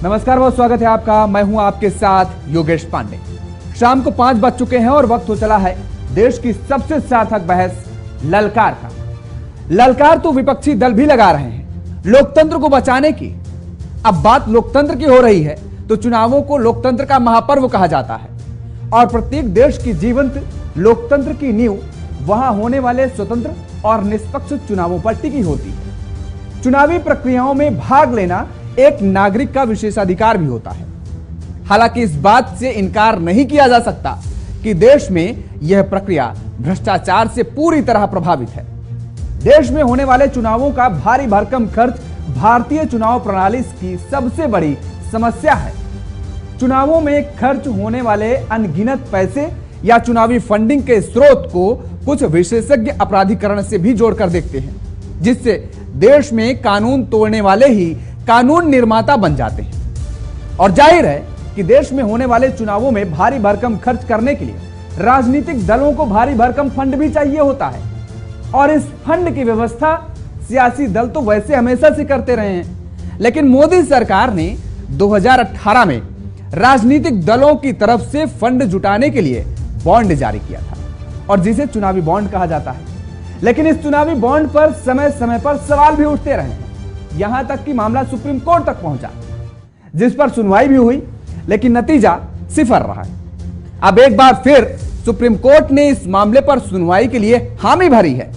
नमस्कार, बहुत स्वागत है आपका। मैं हूं आपके साथ योगेश पांडे। शाम को 5 बज चुके हैं और वक्त हो चला है देश की सबसे सार्थक बहस ललकार का। ललकार तो विपक्षी दल भी लगा रहे हैं लोकतंत्र को बचाने की। अब बात लोकतंत्र की हो रही है तो चुनावों को लोकतंत्र का महापर्व कहा जाता है और प्रत्येक देश की जीवंत लोकतंत्र की नींव वहां होने वाले स्वतंत्र और निष्पक्ष चुनावों पर टिकी होती है। चुनावी प्रक्रियाओं में भाग लेना एक नागरिक का विशेषाधिकार भी होता है। हालांकि इस बात से इनकार नहीं किया जा सकता कि देश में यह प्रक्रिया भ्रष्टाचार से पूरी तरह प्रभावित है। देश में होने वाले चुनावों का भारी भरकम खर्च भारतीय चुनाव प्रणाली की सबसे बड़ी समस्या है। चुनावों में खर्च होने वाले अनगिनत पैसे या चुनावी फंडिंग के स्रोत को कुछ विशेषज्ञ अपराधीकरण से भी जोड़कर देखते हैं, जिससे देश में कानून तोड़ने वाले ही कानून निर्माता बन जाते हैं। और जाहिर है कि देश में होने वाले चुनावों में भारी भरकम खर्च करने के लिए राजनीतिक दलों को भारी भरकम फंड भी चाहिए होता है और इस फंड की व्यवस्था सियासी दल तो वैसे हमेशा से करते रहे हैं। लेकिन मोदी सरकार ने 2018 में राजनीतिक दलों की तरफ से फंड जुटाने के लिए बॉन्ड जारी किया था और जिसे चुनावी बॉन्ड कहा जाता है। लेकिन इस चुनावी बॉन्ड पर समय समय पर सवाल भी उठते रहे हैं, यहां तक कि मामला सुप्रीम कोर्ट तक पहुंचा, जिस पर सुनवाई भी हुई, लेकिन नतीजा सिफर रहा है। अब एक बार फिर सुप्रीम कोर्ट ने इस मामले पर सुनवाई के लिए हामी भरी है।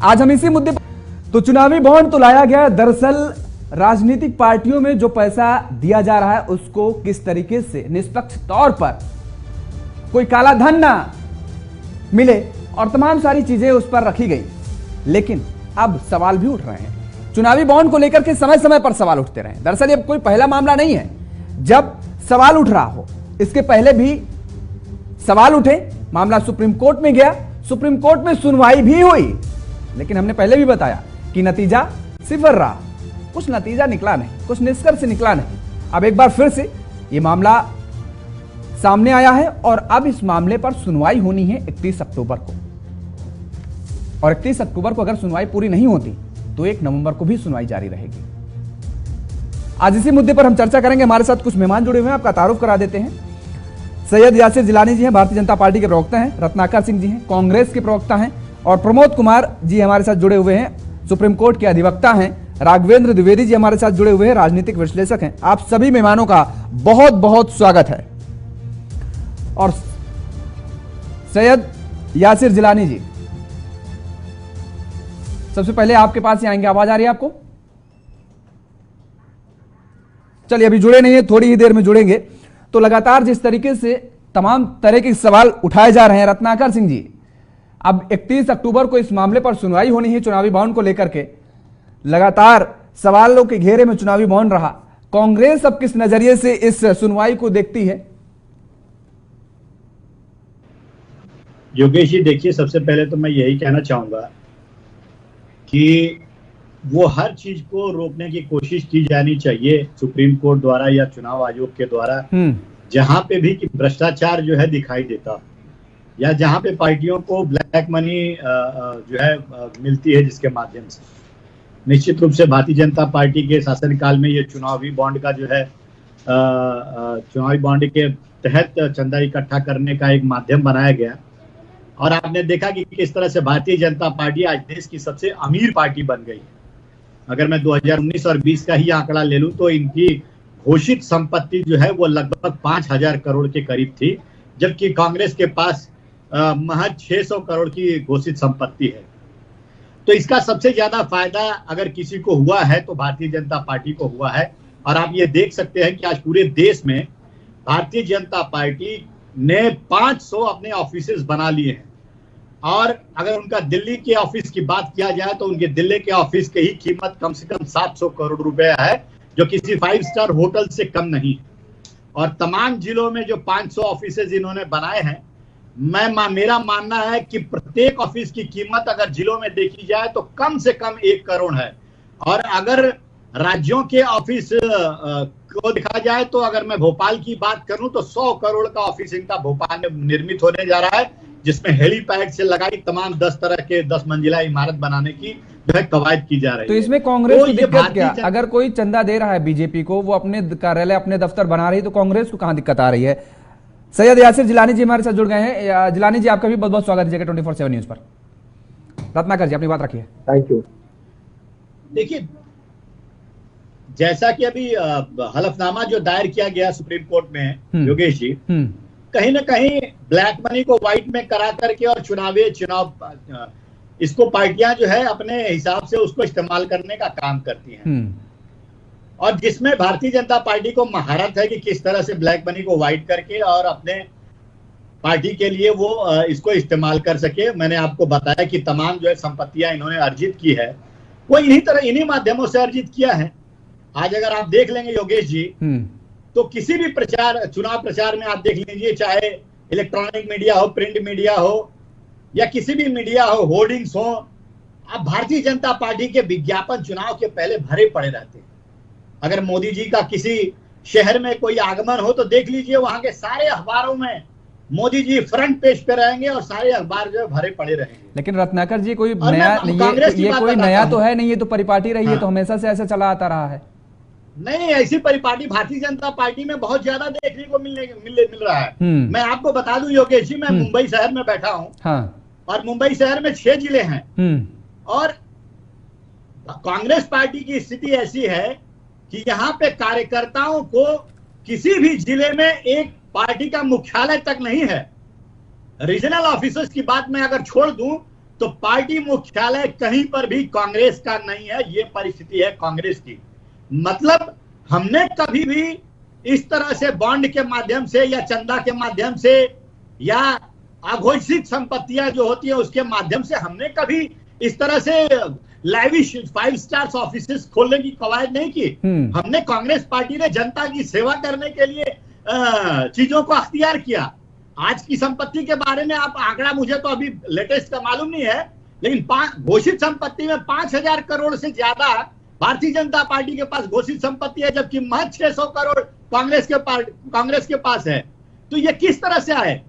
आज हम इसी मुद्दे पर तो चुनावी बॉन्ड तो लाया गया। दरअसल राजनीतिक पार्टियों में जो पैसा दिया जा रहा है उसको किस तरीके से निष्पक्ष तौर पर कोई काला धन ना मिले और तमाम सारी चीजें उस पर रखी गई। लेकिन अब सवाल भी उठ रहे हैं चुनावी बॉन्ड को लेकर के, समय समय पर सवाल उठते रहे। दरअसल ये कोई पहला मामला नहीं है जब सवाल उठ रहा हो। इसके पहले भी सवाल उठे, मामला सुप्रीम कोर्ट में गया, सुप्रीम कोर्ट में सुनवाई भी हुई, लेकिन हमने पहले भी बताया कि नतीजा सिफर रहा। कुछ नतीजा निकला नहीं, कुछ निष्कर्ष निकला नहीं। अब एक बार फिर से ये मामला सामने आया है और अब इस मामले पर सुनवाई होनी है 31 अक्टूबर को। और 31 अक्टूबर को अगर सुनवाई पूरी नहीं होती तो 1 नवंबर को भी सुनवाई जारी रहेगी। आज इसी मुद्दे पर हम चर्चा करेंगे। हमारे साथ कुछ मेहमान जुड़े हुए हैं, आपका तारुफ करा देते हैं। सैयद यासिर जिलानी जी हैं, भारतीय जनता पार्टी के प्रवक्ता हैं। रत्नाकर सिंह जी हैं, कांग्रेस के प्रवक्ता हैं। और प्रमोद कुमार जी हमारे साथ जुड़े हुए हैं, सुप्रीम कोर्ट के अधिवक्ता हैं। राघवेंद्र द्विवेदी जी हमारे साथ जुड़े हुए हैं, राजनीतिक विश्लेषक हैं। आप सभी मेहमानों का बहुत बहुत स्वागत है। और सैयद यासिर जिलानी जी, सबसे पहले आपके पास ही आएंगे। आवाज आ रही है आपको? चलिए, अभी जुड़े नहीं है, थोड़ी ही देर में जुड़ेंगे। तो लगातार जिस तरीके से तमाम तरह के सवाल उठाए जा रहे हैं, रत्नाकर सिंह जी, अब 31 अक्टूबर को इस मामले पर सुनवाई होनी है चुनावी बॉन्ड को लेकर के। लगातार सवालों के घेरे में चुनावी बॉन्ड रहा। कांग्रेस अब किस नजरिए से इस सुनवाई को देखती है? योगेश जी, देखिए, सबसे पहले तो मैं यही कहना चाहूंगा कि वो हर चीज को रोकने की कोशिश की जानी चाहिए सुप्रीम कोर्ट द्वारा या चुनाव आयोग के द्वारा, जहां पे भी कि भ्रष्टाचार जो है दिखाई देता या जहां पे पार्टियों को ब्लैक मनी जो है मिलती है, जिसके माध्यम से निश्चित रूप से भारतीय जनता पार्टी के शासनकाल में ये चुनावी बॉन्ड का जो है चुनावी बॉन्ड के तहत चंदा इकट्ठा करने का एक माध्यम बनाया गया। और आपने देखा कि किस तरह से भारतीय जनता पार्टी आज देश की सबसे अमीर पार्टी बन गई है। अगर मैं 2019 और 20 का ही आंकड़ा ले लूं तो इनकी घोषित संपत्ति जो है वो लगभग 5000 करोड़ के करीब थी, जबकि कांग्रेस के पास महज 600 करोड़ की घोषित संपत्ति है। तो इसका सबसे ज्यादा फायदा अगर किसी को हुआ है तो भारतीय जनता पार्टी को हुआ है। और आप ये देख सकते हैं कि आज पूरे देश में भारतीय जनता पार्टी ने 500 अपने ऑफिसेज बना लिए हैं। और अगर उनका दिल्ली के ऑफिस की बात किया जाए तो उनके दिल्ली के ऑफिस की ही कीमत कम से कम 700 करोड़ रुपए है, जो किसी 5 स्टार होटल से कम नहीं है। और तमाम जिलों में जो 500 ऑफिसेज इन्होंने बनाए हैं, मेरा मानना है कि प्रत्येक ऑफिस की कीमत अगर जिलों में देखी जाए तो कम से कम 1 करोड़ है। और अगर राज्यों के ऑफिस को देखा जाए तो अगर मैं भोपाल की बात करूं तो 100 करोड़ का ऑफिस इनका भोपाल में निर्मित होने जा रहा है, जिसमें हेलीपैड से लगाई तमाम 10 तरह के 10 मंजिला इमारत बनाने की जो है कवायद की जा रही है। तो इसमें कांग्रेस तो की ये दिक्कत क्या? भारतीय अगर कोई चंदा दे रहा है बीजेपी को, वो अपने कार्यालय अपने दफ्तर बना रही है, तो कांग्रेस को कहां दिक्कत आ रही है? सैयद यासिर जिलानी जी हमारे साथ जुड़ गए हैं। जिलानी जी, आपका भी बहुत बहुत स्वागत है जगह 24/7 न्यूज पर। रत्नाकर जी, अपनी बात रखिए। Thank you. देखिए, जैसा कि अभी हलफनामा जो दायर किया गया सुप्रीम कोर्ट में योगेश जी, कहीं ना कहीं ब्लैक मनी को व्हाइट में करा करके और चुनाव इसको पार्टियां जो है अपने हिसाब से उसको इस्तेमाल करने का काम करती हैं, और जिसमें भारतीय जनता पार्टी को महारत है कि किस तरह से ब्लैक मनी को व्हाइट करके और अपने पार्टी के लिए वो इसको इस्तेमाल कर सके। मैंने आपको बताया कि तमाम जो है संपत्तियां इन्होंने अर्जित की है, वो इन्हीं माध्यमों से अर्जित किया है। आज अगर आप देख लेंगे योगेश जी, तो किसी भी चुनाव प्रचार में आप देख लीजिए, चाहे इलेक्ट्रॉनिक मीडिया हो, प्रिंट मीडिया हो, या किसी भी मीडिया हो, होर्डिंग्स हो, आप भारतीय जनता पार्टी के विज्ञापन चुनाव के पहले भरे पड़े रहते हैं। अगर मोदी जी का किसी शहर में कोई आगमन हो तो देख लीजिए, वहां के सारे अखबारों में मोदी जी फ्रंट पेज पे रहेंगे और सारे अखबार जो है भरे पड़े रहेंगे। लेकिन रत्नाकर जी, कोई नया ये कोई नया तो है नहीं, ये तो परिपाटी रही है, तो हमेशा से ऐसा चला आता रहा है। नहीं, ऐसी परिपाटी भारतीय जनता पार्टी में बहुत ज्यादा देखने को मिल रहा है। मैं आपको बता दूं योगेश जी, मैं मुंबई शहर में बैठा हूं। हाँ। और मुंबई शहर में 6 जिले हैं, और कांग्रेस पार्टी की स्थिति ऐसी है कि यहाँ पे कार्यकर्ताओं को किसी भी जिले में एक पार्टी का मुख्यालय तक नहीं है। रीजनल ऑफिसर्स की बात मैं अगर छोड़ दूं तो पार्टी मुख्यालय कहीं पर भी कांग्रेस का नहीं है। ये परिस्थिति है कांग्रेस की। मतलब हमने कभी भी इस तरह से बॉन्ड के माध्यम से या चंदा के माध्यम से या अघोषित संपत्तियां जो होती है उसके माध्यम से हमने कभी इस तरह से लैविश 5 स्टार्स ऑफिसेस खोलने की कवायद नहीं की। हमने कांग्रेस पार्टी ने जनता की सेवा करने के लिए चीजों को अख्तियार किया। आज की संपत्ति के बारे में आप आंकड़ा मुझे तो अभी लेटेस्ट का मालूम नहीं है, लेकिन घोषित संपत्ति में 5,000 करोड़ से ज्यादा भारतीय जनता पार्टी के पास घोषित संपत्ति है, जबकि महज 600 करोड़ कांग्रेस के पास है। तो ये किस तरह से आए,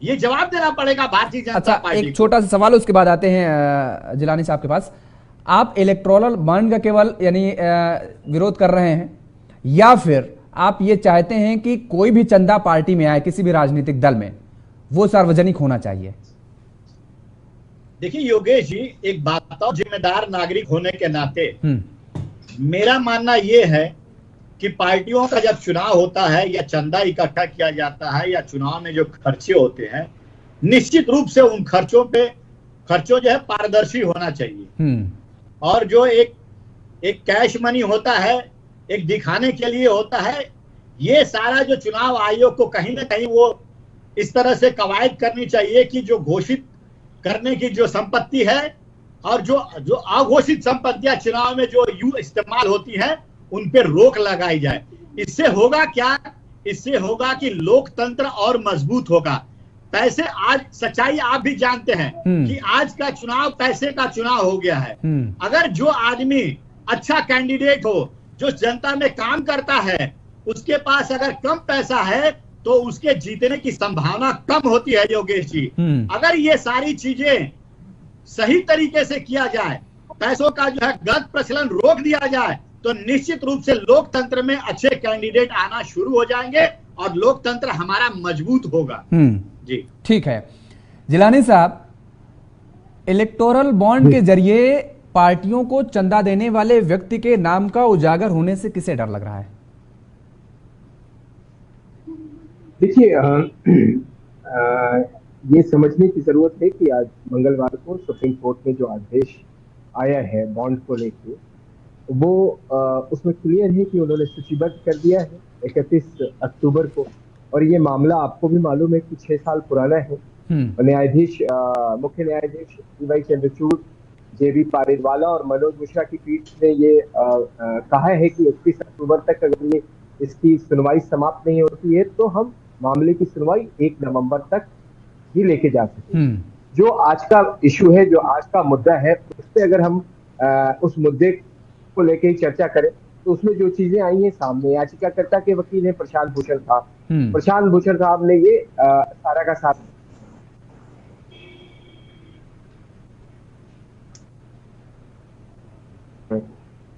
ये जवाब देना पड़ेगा भारतीय जनता पार्टी। एक छोटा सा सवाल, उसके बाद आते हैं जिलानी साहब के पास। आप इलेक्टोरल बॉन्ड का केवल यानी विरोध कर रहे हैं, या फिर आप ये चाहते हैं कि कोई भी चंदा पार्टी में आए, किसी भी राजनीतिक दल में, वो सार्वजनिक होना चाहिए? देखिए योगेश जी, एक बात बताओ, जिम्मेदार नागरिक होने के नाते मेरा मानना यह है कि पार्टियों का जब चुनाव होता है या चंदा इकट्ठा किया जाता है या चुनाव में जो खर्चे होते हैं, निश्चित रूप से उन खर्चों जो है पारदर्शी होना चाहिए। और जो एक कैश मनी होता है, एक दिखाने के लिए होता है, ये सारा जो चुनाव आयोग को कहीं ना कहीं वो इस तरह से कवायद करनी चाहिए कि जो घोषित करने की जो संपत्ति है और जो अघोषित संपत्तियां चुनाव में जो इस्तेमाल होती हैं, उन पे रोक लगाई जाए। इससे होगा क्या? इससे होगा कि लोकतंत्र और मजबूत होगा। पैसे, आज सच्चाई आप भी जानते हैं कि आज का चुनाव पैसे का चुनाव हो गया है। अगर जो आदमी अच्छा कैंडिडेट हो, जो जनता में काम करता है, उसके पास अगर कम पैसा है तो उसके जीतने की संभावना कम होती है योगेश जी। अगर ये सारी चीजें सही तरीके से किया जाए, पैसों का जो है गलत प्रचलन रोक दिया जाए, तो निश्चित रूप से लोकतंत्र में अच्छे कैंडिडेट आना शुरू हो जाएंगे और लोकतंत्र हमारा मजबूत होगा। जी ठीक है। जिलानी साहब, इलेक्टोरल बॉन्ड के जरिए पार्टियों को चंदा देने वाले व्यक्ति के नाम का उजागर होने से किसे डर लग रहा है? देखिए, ये समझने की जरूरत है कि आज मंगलवार को सुप्रीम कोर्ट में जो आदेश आया है बॉन्ड को लेके, वो उसमें क्लियर है कि उन्होंने सूचीबद्ध कर दिया है 31 अक्टूबर को। और ये मामला आपको भी मालूम है कि 6 साल पुराना है। न्यायाधीश, मुख्य न्यायाधीश DY चंद्रचूड़, JB पारिवाला और मनोज मिश्रा की पीठ ने ये कहा है कि 31 अक्टूबर तक अगर ये इसकी सुनवाई समाप्त नहीं होती है तो हम मामले की सुनवाई 1 नवंबर तक ही लेके जा सकते। जो आज का इशू है, जो आज का मुद्दा है, उस पर अगर हम उस मुद्दे को लेके ही चर्चा करें तो उसमें जो चीजें आई हैं सामने, याचिकाकर्ता के वकील है प्रशांत भूषण साहब। प्रशांत भूषण साहब ने ये सारा का सारा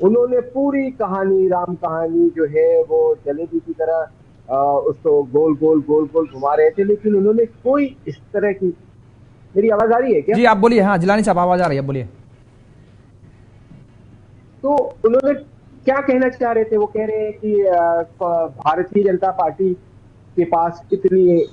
उन्होंने पूरी कहानी, राम कहानी जो है वो जलेबी की तरह उसको गोल गोल गोल गोल घुमा रहे थे, लेकिन उन्होंने कोई इस तरह की। मेरी आवाज आ रही है क्या? जी आप बोलिए। हाँ जिलानी साहब आवाज आ रही है, बोलिए। तो उन्होंने क्या कहना चाह रहे थे? वो कह रहे हैं कि भारतीय जनता पार्टी के पास इतनी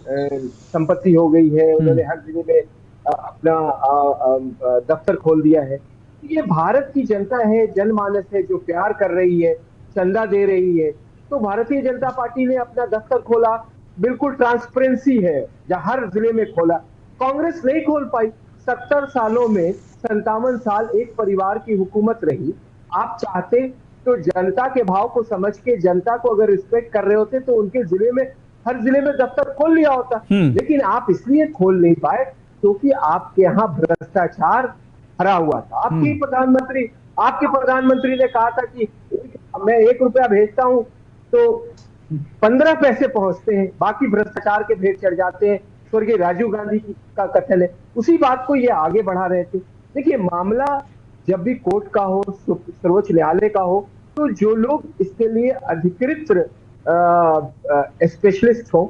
संपत्ति हो गई है, उन्होंने हर जिले में अपना दफ्तर खोल दिया है। ये भारत की जनता है, जनमानस है जो प्यार कर रही है, चंदा दे रही है। तो भारतीय जनता पार्टी ने अपना दफ्तर खोला, बिल्कुल ट्रांसपेरेंसी है, जहां हर जिले में खोला। कांग्रेस नहीं खोल पाई। 70 सालों में 57 साल एक परिवार की हुकूमत रही। आप चाहते तो जनता के भाव को समझ के, जनता को अगर रिस्पेक्ट कर रहे होते तो उनके जिले में, हर जिले में दफ्तर खोल लिया होता। लेकिन आप इसलिए खोल नहीं पाए क्योंकि आपके यहाँ भ्रष्टाचार भरा हुआ था। आपके प्रधानमंत्री ने कहा था कि मैं 1 रुपया भेजता हूं तो 15 पैसे पहुंचते हैं, बाकी भ्रष्टाचार के भेद चढ़ जाते हैं। स्वर्गीय राजीव गांधी का कथन है। उसी बात को ये आगे बढ़ा रहे थे। देखिए, मामला जब भी कोर्ट का हो, सर्वोच्च न्यायालय का हो, तो जो लोग इसके लिए अधिकृत स्पेशलिस्ट हो,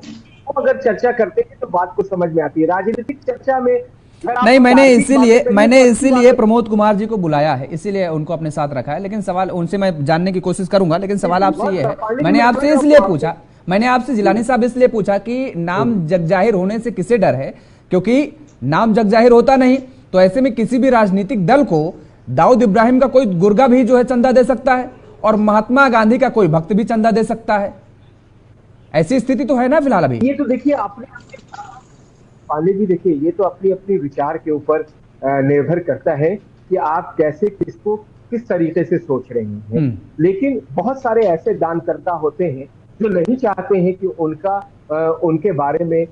वो अगर चर्चा करते हैं तो बात को समझ में आती है। राजनीतिक चर्चा में नहीं, मैंने इसीलिए प्रमोद कुमार जी को बुलाया है, इसीलिए उनको अपने साथ रखा है। लेकिन सवाल उनसे मैं जानने की कोशिश करूंगा, लेकिन सवाल आपसे ये है, मैंने आपसे जिलानी साहब इसलिए पूछा कि नाम जगजाहिर होने से किसे डर है, क्योंकि नाम जगजाहिर होता नहीं तो ऐसे में किसी भी राजनीतिक दल को दाऊद इब्राहिम का कोई गुर्गा भी जो है चंदा दे सकता है, और महात्मा गांधी का कोई भक्त भी चंदा दे सकता है। ऐसी स्थिति तो है ना फिलहाल अभी। ये तो देखिए पांडे जी, देखिए ये तो अपनी अपनी विचार के ऊपर निर्भर करता है कि आप कैसे, किसको किस तरीके से सोच रहे हैं। लेकिन बहुत सारे ऐसे दानकर्ता होते हैं जो नहीं चाहते हैं कि उनके बारे में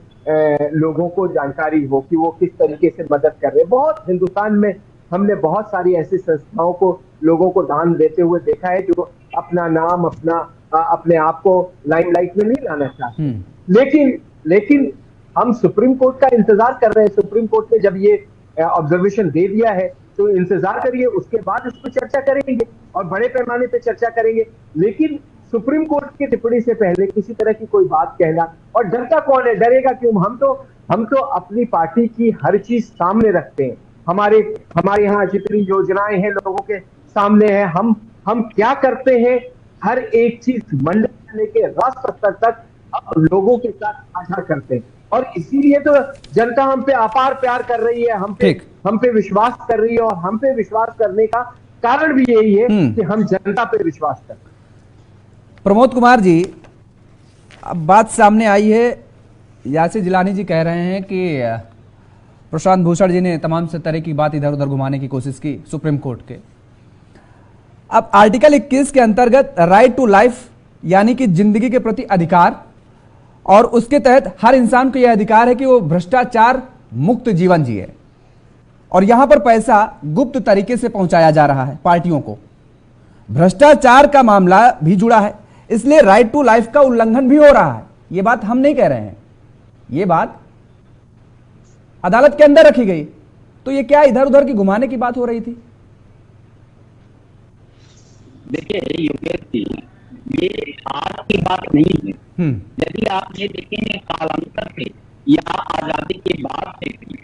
लोगों को जानकारी हो कि वो किस तरीके से मदद कर रहे हैं। बहुत हिंदुस्तान में हमने बहुत सारी ऐसी संस्थाओं को, लोगों को दान देते हुए देखा है जो अपना नाम, अपने आप को लाइमलाइट में नहीं लाना चाहते। लेकिन हम सुप्रीम कोर्ट का इंतजार कर रहे हैं। सुप्रीम कोर्ट ने जब ये ऑब्जर्वेशन दे दिया है तो इंतजार करिए, उसके बाद इस पर चर्चा करेंगे और बड़े पैमाने पे चर्चा करेंगे। लेकिन सुप्रीम कोर्ट की टिप्पणी से पहले किसी तरह की कोई बात कहना, और डरता कौन है? डरेगा क्यों? हम तो अपनी पार्टी की हर चीज सामने रखते हैं। हमारे यहाँ जितनी योजनाएं हैं लोगों के सामने है। हम क्या करते हैं, हर एक चीज मंडल से लेके राष्ट्र स्तर तक लोगों के साथ साझा करते हैं। और इसीलिए तो जनता हम पे अपार प्यार कर रही है, हम पे विश्वास कर रही है। और हम पे विश्वास करने का कारण भी यही है कि हम जनता पे विश्वास करते हैं। प्रमोद कुमार जी, अब बात सामने आई है, यासिर जिलानी जी कह रहे हैं कि प्रशांत भूषण जी ने तमाम से तरह की बात इधर उधर घुमाने की कोशिश की सुप्रीम कोर्ट के। अब आर्टिकल 21 के अंतर्गत राइट टू लाइफ यानी कि जिंदगी के प्रति अधिकार, और उसके तहत हर इंसान को यह अधिकार है कि वो भ्रष्टाचार मुक्त जीवन जिए। और यहां पर पैसा गुप्त तरीके से पहुंचाया जा रहा है पार्टियों को, भ्रष्टाचार का मामला भी जुड़ा है, इसलिए राइट टू लाइफ का उल्लंघन भी हो रहा है। यह बात हम नहीं कह रहे हैं, यह बात अदालत के अंदर रखी गई। तो ये क्या इधर उधर की घुमाने की बात हो रही थी? देखिए योगेश जी, ये आज की बात नहीं है। यदि आप ये देखेंगे कालांतर से या आजादी के बाद से भी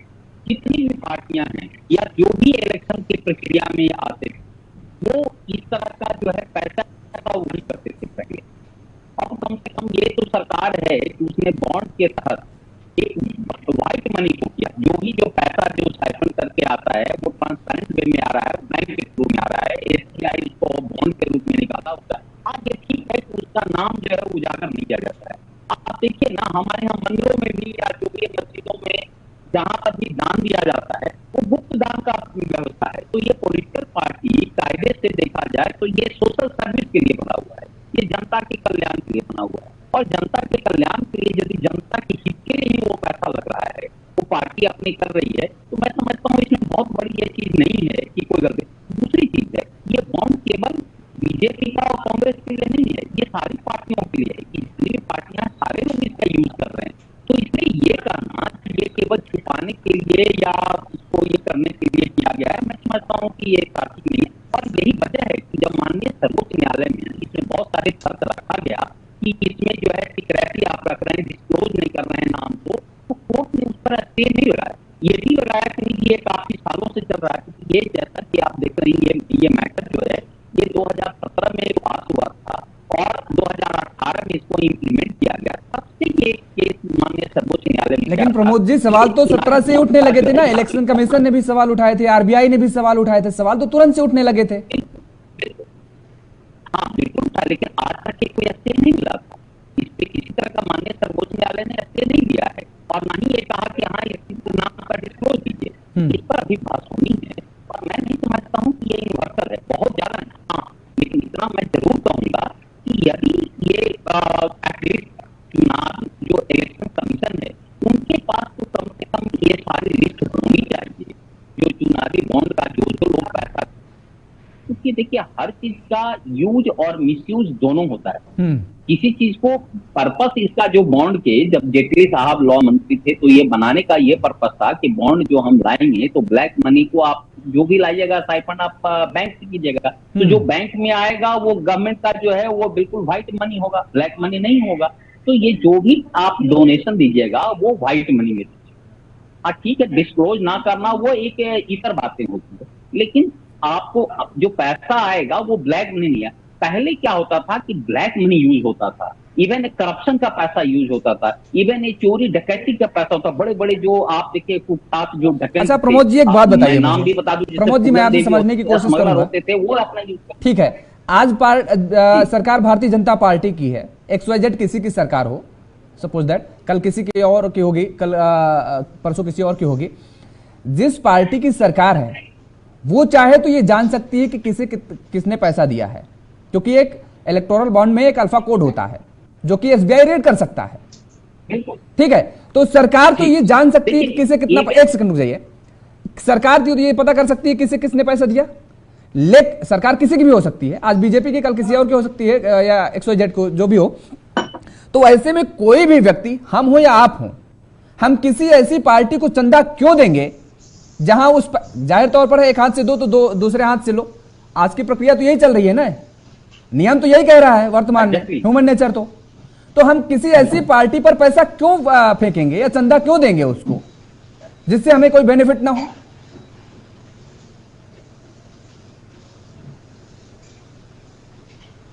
कितनी भी पार्टियां हैं या जो भी इलेक्शन की प्रक्रिया में आते थे, वो इस तरह का जो है पैसा वही करते थे पहले। अब कम से कम ये तो सरकार है कि उसने बॉन्ड के तहत एक व्हाइट मनी को किया। जो पैसा जो साइफन करके आता है वो ट्रांसपेरेंट वे में आ रहा है, बैंक के थ्रू में आ रहा है, एसबीआई उसको बॉन्ड के रूप में निकाला होता है। आज ये ठीक है कि उसका नाम जो है उजागर नहीं किया जाता है। आप देखिए ना, हमारे यहाँ मंदिरों में भी या जो भी मस्जिदों में जहां पर भी दान दिया जाता है वो गुप्त दान का व्यवस्था है। तो ये पॉलिटिकल पार्टी कायदे से देखा जाए तो ये सोशल सर्विस के लिए बना हुआ है, ये जनता के कल्याण के लिए बना हुआ है। और जनता के कल्याण के लिए यदि जनता की हित के लिए ही वो पैसा लग रहा है, वो पार्टी अपनी कर रही है, तो मैं समझता हूँ इसमें बहुत बड़ी ये चीज नहीं है कि कोई गलती। दूसरी चीज है, ये बॉन्ड केवल बीजेपी का और कांग्रेस के लिए नहीं है, ये सारी पार्टियों के लिए है। इसलिए पार्टियां सारे लोग इसका यूज कर रहे हैं। तो इसलिए ये करना ये केवल छुपाने के लिए या इसको ये करने के लिए किया गया है, मैं समझता हूँ कि ये तार्किक नहीं है। और यही वजह है कि जब माननीय सर्वोच्च न्यायालय में इसमें बहुत सारे शर्त रखा गया कि इसमें जो है सिक्योरिटी आप रख रहे हैं, डिस्क्लोज नहीं कर रहे हैं नाम को, तो कोर्ट ने उस पर स्टे नहीं लगाया। ये भी लगाया कि नहीं, ये काफी सालों से चल रहा है, क्योंकि ये जैसा कि आप देख रहे हैं ये मैटर जो है ये 2017 में पास हुआ था और 2018 में इसको इम्प्लीमेंट किया गया। तब से ये केस माननीय सर्वोच्च न्यायालय में। लेकिन प्रमोद जी, सवाल तो 17 से उठने लगे थे ना। इलेक्शन कमीशन ने भी सवाल उठाए थे, आरबीआई ने भी सवाल उठाए थे, सवाल तो तुरंत से उठने लगे थे। हाँ बिल्कुल था, लेकिन आज तक कोई स्टे नहीं मिला था इस पे, किसी तरह का माननीय सर्वोच्च न्यायालय ने स्टे नहीं दिया है और ना ही ये कहा कि हाँ इसके नाम का डिस्क्लोज कीजिए। इस पर अभी बात होनी है और मैं नहीं समझता हूँ कि ये इन्वर्टर है बहुत ज्यादा। हाँ, लेकिन इतना मैं जरूर कहूंगा कि यदि ये एटलीस्ट चुनाव जो इलेक्शन कमीशन है उनके पास तो कम से कम ये सारी लिस्ट होनी चाहिए, जो चुनावी बॉन्ड का जो लोग पैसा, क्योंकि देखिए हर चीज का यूज और मिसयूज दोनों होता है। किसी चीज को पर्पस इसका जो बॉन्ड के, जब जेटली साहब लॉ मंत्री थे तो ये बनाने का ये पर्पस था कि बॉन्ड जो हम लाएंगे तो ब्लैक मनी को आप जो भी लाइएगा साइफन आप बैंक से कीजिएगा, तो जो बैंक में आएगा वो गवर्नमेंट का जो है वो बिल्कुल व्हाइट मनी होगा, ब्लैक मनी नहीं होगा। तो ये जो भी आप डोनेशन दीजिएगा वो व्हाइट मनी में दीजिए। हाँ ठीक है, डिस्क्लोज ना करना वो एक इतर बातें होती है, लेकिन आपको जो पैसा आएगा वो ब्लैक मनी नहीं है। पहले क्या होता था कि ब्लैक मनी यूज होता था, इवन करप्शन का पैसा यूज होता था, इवन ये चोरी डकैती का पैसा होता, बड़े बड़े जो आप देखिए कुख्यात जो डकैत। अच्छा प्रमोद जी, एक बात बताइए, नाम भी बता दूं, प्रमोद जी मैं आपसे समझने की कोशिश करूंगा। होते थे वो अपना यूज। ठीक है, आज सरकार भारतीय जनता पार्टी की है, XYZ किसी की सरकार हो, सपोज दैट कल किसी की और की होगी, कल परसों किसी और की होगी, जिस पार्टी की सरकार है वो चाहे तो ये जान सकती है कि किसने पैसा दिया है, क्योंकि एक इलेक्टोरल बॉन्ड में एक अल्फा कोड होता है जो कि SBI रेड कर सकता है। ठीक है, तो सरकार तो ये जान सकती है कि किसे कितना, एक सेकंड रुक जाइए, सरकार तो ये पता कर सकती है किसे किसने पैसा दिया। लेकिन सरकार किसी की भी हो सकती है, आज बीजेपी की, कल किसी और की हो सकती है, या XYZ को जो भी हो। तो ऐसे में कोई भी व्यक्ति, हम हो या आप हो, हम किसी ऐसी पार्टी को चंदा क्यों देंगे जहां उस जाहिर तौर पर एक हाथ से दो तो दूसरे हाथ से लो। आज की प्रक्रिया तो यही चल रही है ना, नियम तो यही कह रहा है वर्तमान में, ह्यूमन नेचर। तो हम किसी ऐसी पार्टी पर पैसा क्यों फेंकेंगे या चंदा क्यों देंगे उसको जिससे हमें कोई बेनिफिट ना हो।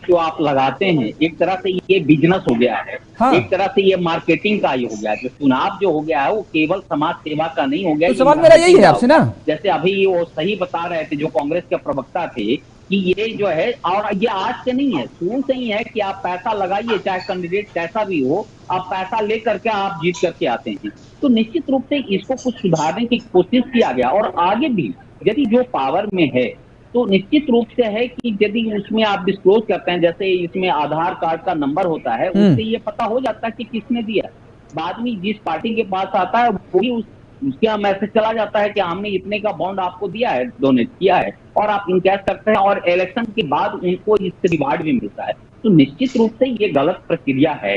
जो आप लगाते हैं एक तरह से ये बिजनेस हो गया है। हाँ। एक तरह से ये मार्केटिंग का ये हो गया है। जो चुनाव जो हो गया है वो केवल समाज सेवा का नहीं हो गया। तो सवाल मेरा यही है आपसे ना, जैसे अभी वो सही बता रहे थे जो कांग्रेस के प्रवक्ता थे कि ये जो है, और ये आज से नहीं है, शुरू से ही है कि आप पैसा लगाइए, चाहे कैंडिडेट कैसा भी हो, आप पैसा ले करके आप जीत करके आते हैं। तो निश्चित रूप से इसको कुछ सुधारने की कोशिश किया गया और आगे भी यदि जो पावर में है तो निश्चित रूप से है कि यदि उसमें आप डिस्क्लोज करते हैं, जैसे इसमें आधार कार्ड का नंबर होता है, उससे ये पता हो जाता है कि किसने दिया। बाद में जिस पार्टी के पास आता है वही उसका मैसेज चला जाता है कि हमने इतने का बॉन्ड आपको दिया है, डोनेट किया है, और आप इनकैश करते हैं और इलेक्शन के बाद उनको इससे रिवार्ड भी मिलता है। तो निश्चित रूप से ये गलत प्रक्रिया है,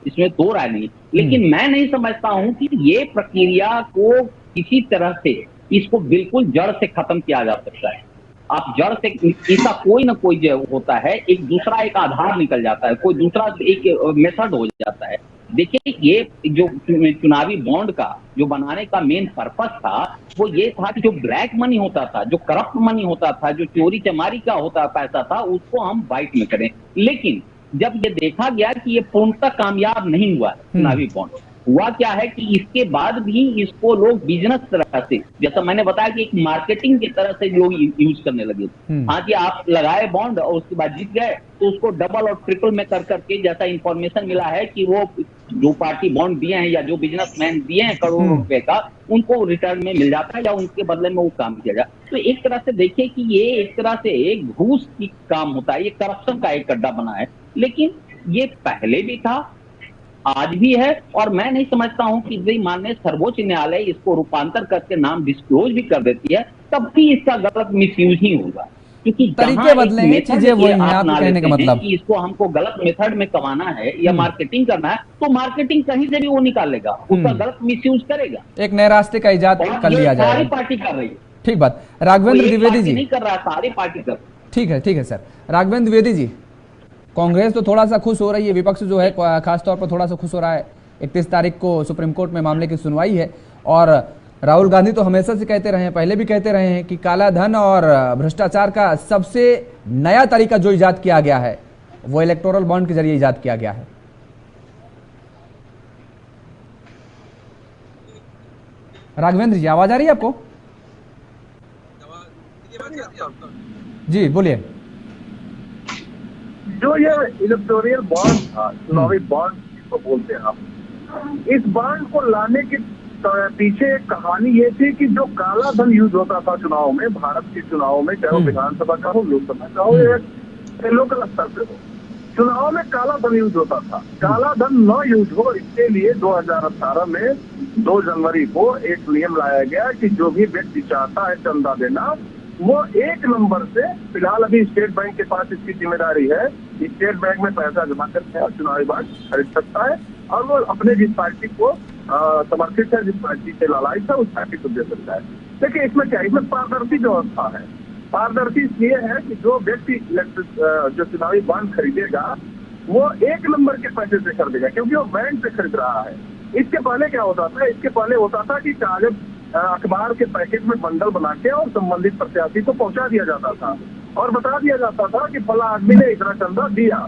इसमें दो राय नहीं। लेकिन मैं नहीं समझता हूं कि ये प्रक्रिया को किसी तरह से इसको बिल्कुल जड़ से खत्म किया जा सकता है। आप जड़ से इसका कोई ना कोई जो होता है, एक दूसरा एक आधार निकल जाता है, कोई दूसरा एक मेथड हो जाता है। देखिए ये जो चुनावी बॉन्ड का जो बनाने का मेन पर्पस था वो ये था कि जो ब्लैक मनी होता था, जो करप्ट मनी होता था, जो चोरी चमारी का होता पैसा था, उसको हम व्हाइट में करें। लेकिन जब ये देखा गया कि ये पूर्णतः कामयाब नहीं हुआ चुनावी बॉन्ड, हुआ क्या है कि इसके बाद भी इसको लोग बिजनेस तरह से, जैसा मैंने बताया कि एक मार्केटिंग की तरह से लोग यूज करने लगे। हाँ जी, आप लगाए बॉन्ड और उसके बाद जीत गए तो उसको डबल और ट्रिपल में कर करके, जैसा इंफॉर्मेशन मिला है कि वो जो पार्टी बॉन्ड दिए हैं या जो बिजनेसमैन दिए हैं करोड़ों रुपए का, उनको रिटर्न में मिल जाता है या उनके बदले में वो काम किया जाए। तो एक तरह से देखिए कि ये एक तरह से एक घूस की काम होता है, ये करप्शन का एक गड्ढा बना है। लेकिन ये पहले भी था, आज भी है, और मैं नहीं समझता हूं कि भाई माननीय सर्वोच्च न्यायालय इसको रूपांतर करके नाम डिस्क्लोज भी कर देती है तब भी इसका गलत मिसयूज ही होगा, क्योंकि तरीके बदलेंगे, चीजें वही हैं। आप कहने का मतलब कि इसको हमको गलत मेथड में कमाना है या मार्केटिंग करना है, तो मार्केटिंग कहीं से भी वो निकाल लेगा, उसका गलत मिसयूज करेगा, एक नए रास्ते का इजाद कर लिया जाएगा। सारी पार्टी कर रही है। ठीक बात। राघवेंद्र द्विवेदी जी नहीं कर रहा, सारी पार्टी कर। ठीक है सर। राघवेंद्र द्विवेदी जी, कांग्रेस तो थोड़ा सा खुश हो रही है, विपक्ष जो है खासतौर पर थोड़ा सा खुश हो रहा है। 31 तारीख को सुप्रीम कोर्ट में मामले की सुनवाई है और राहुल गांधी तो हमेशा से कहते रहे हैं, पहले भी कहते रहे हैं कि काला धन और भ्रष्टाचार का सबसे नया तरीका जो इजाद किया गया है वो इलेक्टोरल बॉन्ड के जरिए इजाद किया गया है। राघवेंद्र जी, आवाज आ रही है आपको? जी बोलिए। जो ये इलेक्टोरियल बॉन्ड था, चुनावी बॉन्ड जिसको बोलते हैं हम, इस बॉन्ड को लाने के पीछे एक कहानी ये थी कि जो काला धन यूज होता था चुनाव में, भारत के चुनाव में, चाहे वो विधानसभा का हो, लोकसभा का हो या लोकल स्तर पे हो, चुनाव में काला धन यूज होता था। काला धन न यूज हो इसके लिए 2018 में 2 जनवरी को एक नियम लाया गया कि जो भी व्यक्ति चाहता है चंदा देना, वो 1 नंबर से, फिलहाल अभी स्टेट बैंक के पास इसकी जिम्मेदारी है, स्टेट बैंक में पैसा जमा करके और चुनावी बॉन्ड खरीद सकता है और वो अपने जिस पार्टी को समर्थित है, जिस पार्टी से लालायित है, उस पार्टी को दे सकता है। देखिए इसमें क्या, इसमें पारदर्शी व्यवस्था है। पारदर्शी इसलिए है कि जो व्यक्ति जो चुनावी बॉन्ड खरीदेगा वो 1 नंबर के पैसे से खरीदेगा, क्योंकि वो बैंक से खरीद रहा है। इसके पहले क्या होता था, इसके पहले होता था कि कागज अखबार के पैकेट में बंडल बना के और संबंधित प्रत्याशी को पहुंचा दिया जाता था और बता दिया जाता था कि फला आदमी ने इतना चंदा दिया।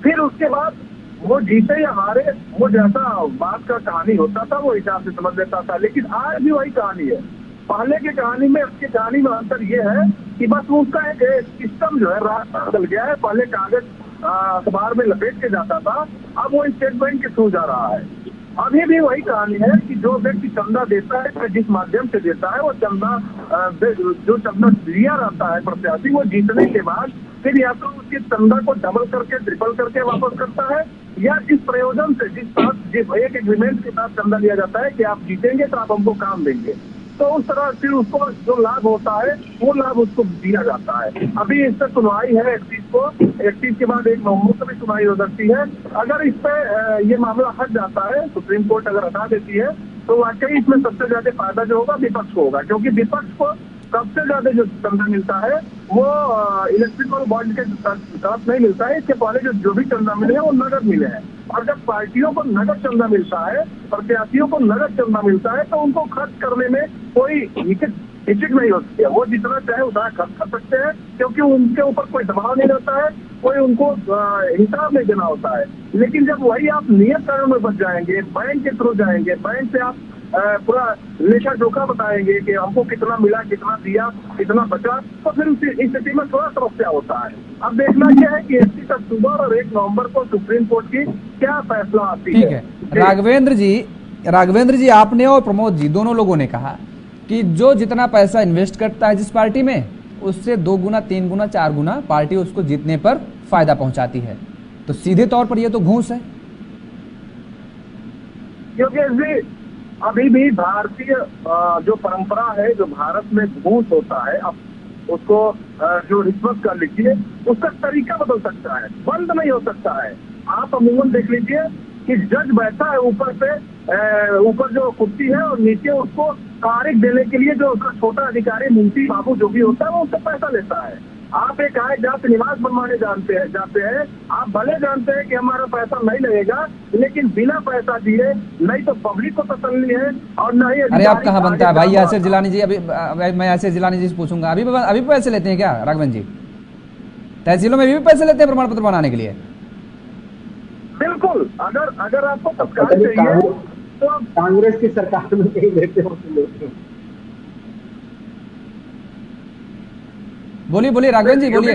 फिर उसके बाद वो जीते या हारे, वो जैसा बात का कहानी होता था वो हिसाब से समझ लेता था। लेकिन आज भी वही कहानी है। पहले की कहानी में उसकी कहानी में अंतर ये है कि बस उसका एक सिस्टम जो है रास्ता बदल गया है। पहले कागज अखबार में लपेट के जाता था, अब वो स्टेट बैंक के थ्रू जा रहा है। अभी भी वही कहानी है कि जो व्यक्ति चंदा देता है, जिस माध्यम से देता है, वो चंदा जो चंदा दिया रहता है प्रत्याशी, वो जीतने के बाद फिर या तो उसके चंदा को डबल करके, ट्रिपल करके वापस करता है, या इस प्रयोजन से जिस एक एग्रीमेंट के साथ चंदा लिया जाता है कि आप जीतेंगे तो आप हमको काम देंगे, तो उस तरह फिर उसको जो लाभ होता है वो लाभ उसको दिया जाता है। अभी इस पर सुनवाई है 31 को, 31 के बाद 1 नवंबर को भी सुनवाई हो सकती है। अगर इस पे ये मामला हट जाता है, सुप्रीम कोर्ट अगर हटा देती है, तो वाकई इसमें सबसे ज्यादा फायदा जो होगा विपक्ष को होगा, क्योंकि विपक्ष को सबसे ज्यादा जो चंदा मिलता है वो इलेक्ट्रिकल बॉन्ड के तरफ नहीं मिलता है। इसके पहले जो भी चंदा मिले हैं वो नगद मिले हैं, और जब पार्टियों को नगद चंदा मिलता है, प्रत्याशियों को नगद चंदा मिलता है, तो उनको खर्च करने में कोई हिचक नहीं होती है। वो जितना चाहे उतना खर्च कर सकते हैं, क्योंकि उनके ऊपर कोई दबाव नहीं रहता है, कोई उनको हिसाब नहीं देना होता है। लेकिन जब वही आप नियत कानून में बच जाएंगे, बैंक के थ्रू जाएंगे, बैंक से आप पूरा लेखा जोखा बताएंगे कि हमको कितना मिला, कितना दिया, कितना बचा, तो फिर इस स्थिति में थोड़ा समस्या होता है। अब देखना यह है कि 31 अक्टूबर और 1 नवंबर को सुप्रीम कोर्ट की क्या फैसला आती है। ठीक है राघवेंद्र जी, आपने और प्रमोद जी दोनों लोगों ने कहा कि जो जितना पैसा इन्वेस्ट करता है जिस पार्टी में, उससे 2 गुना, 3 गुना, 4 गुना पार्टी उसको जीतने पर फायदा पहुंचाती है। तो सीधे तौर पर यह तो घूस है। क्योंकि अभी भी भारतीय जो परंपरा है, जो भारत में घूस होता है, अब उसको जो रिश्वत का लिखिए, उसका तरीका बदल सकता है, बंद नहीं हो सकता है। आप अमूमन देख लीजिए कि जज बैठा है ऊपर पे, ऊपर जो कुर्सी है, और नीचे उसको तारीख देने के लिए जो उसका छोटा अधिकारी, मुंशी बाबू जो भी होता है, वो उससे पैसा लेता है। आप एक आए जात निवास बनवाने जाते हैं, आप भले जानते हैं कि हमारा पैसा नहीं लगेगा, लेकिन बिना पैसा दिए नहीं तो पब्लिक को तसल्ली है और नहीं। अरे आप कहाँ बनता है भाई यासिर जिलानी जी? अभी मैं यासिर जिलानी जी से पूछूंगा, अभी पैसे लेते हैं क्या राघवेंद्र जी? तहसीलों में भी पैसे लेते हैं प्रमाण पत्र बनाने के लिए? बिल्कुल। अगर आपको तत्काल चाहिए तो कांग्रेस की सरकार में कहीं लेते हो तो लेते हो। बोलिए राघवेंद्र जी, बोलिए।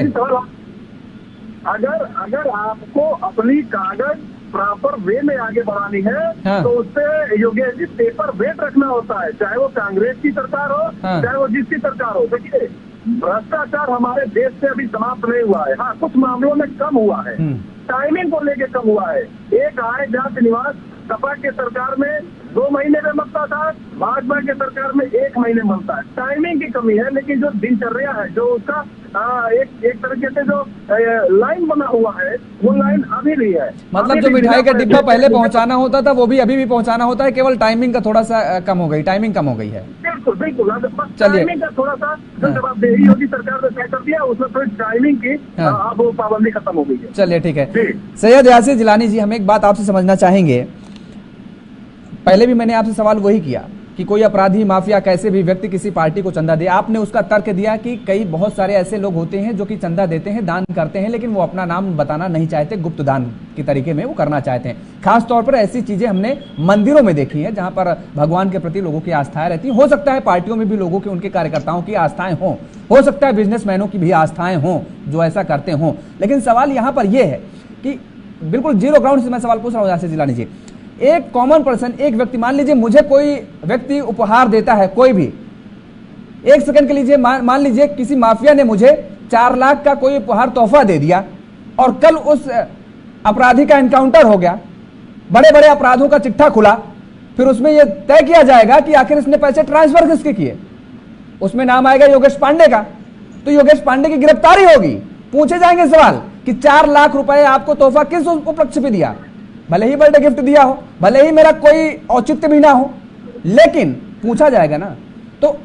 अगर आपको अपनी कागज प्रॉपर वे में आगे बढ़ानी है, हाँ। तो उससे योगेश जी पेपर वेट रखना होता है, चाहे वो कांग्रेस की सरकार हो, हाँ। चाहे वो जिसकी सरकार हो। देखिए, भ्रष्टाचार हमारे देश से अभी समाप्त नहीं हुआ है। हाँ, कुछ मामलों में कम हुआ है, टाइमिंग को लेके कम हुआ है। एक आय जात निवास सपा के सरकार में 2 महीने में बनता था, भाजपा के सरकार में 1 महीने बनता है। टाइमिंग की कमी है, लेकिन जो दिनचर्या है, जो उसका एक तरीके से जो लाइन बना हुआ है, वो लाइन अभी भी है। मतलब जो मिठाई का डिब्बा पहले पहुंचाना होता था वो भी अभी भी पहुंचाना होता है, केवल टाइमिंग का थोड़ा सा कम हो गई, टाइमिंग कम हो गई है। बिल्कुल बिल्कुल, बस चलिए। टाइमिंग का थोड़ा सा जो जवाबदेही योगी सरकार ने तय कर दिया, उसमें थोड़ी टाइमिंग की अब वो पाबंदी खत्म हो गई है। चलिए ठीक है। जी। सैयद यासिर जिलानी जी, हम एक बात आपसे समझना चाहेंगे। पहले भी मैंने आपसे सवाल वही किया कि कोई अपराधी, माफिया, कैसे भी व्यक्ति किसी पार्टी को चंदा दे, आपने उसका तर्क दिया कि कई बहुत सारे ऐसे लोग होते हैं जो कि चंदा देते हैं, दान करते हैं, लेकिन वो अपना नाम बताना नहीं चाहते, गुप्त दान के तरीके में वो करना चाहते हैं। खास तौर पर ऐसी चीजें हमने मंदिरों में देखी हैं, जहां पर भगवान के प्रति लोगों की आस्थाएं रहती हैं। हो सकता है पार्टियों में भी लोगों की, उनके कार्यकर्ताओं की आस्थाएं हों, हो सकता है बिजनेसमैनों की भी आस्थाएं हों जो ऐसा करते हों, लेकिन सवाल यहां पर यह है कि बिल्कुल जीरो ग्राउंड से मैं सवाल पूछ रहा हूं यासिर जिलानी जी। एक कॉमन पर्सन, एक व्यक्ति, मान लीजिए मुझे कोई व्यक्ति उपहार देता है, कोई भी, एक सेकंड के लीजिए, मान लीजिए किसी माफिया ने मुझे 4 लाख का कोई उपहार तोहफा दे दिया और कल उस अपराधी का एनकाउंटर हो गया, बड़े बड़े अपराधों का चिट्ठा खुला, फिर उसमें यह तय किया जाएगा कि आखिर इसने पैसे ट्रांसफर किसके किए। उसमें नाम आएगा योगेश पांडे का, तो योगेश पांडे की गिरफ्तारी होगी, पूछे जाएंगे सवाल कि 4 लाख रुपए आपको तोहफा किस उपलक्ष्य पे दिया, भले ही बर्थडे गिफ्ट दिया हो, भले ही मेरा कोई औचित्य भी ना हो, लेकिन पूछा जाएगा ना। तो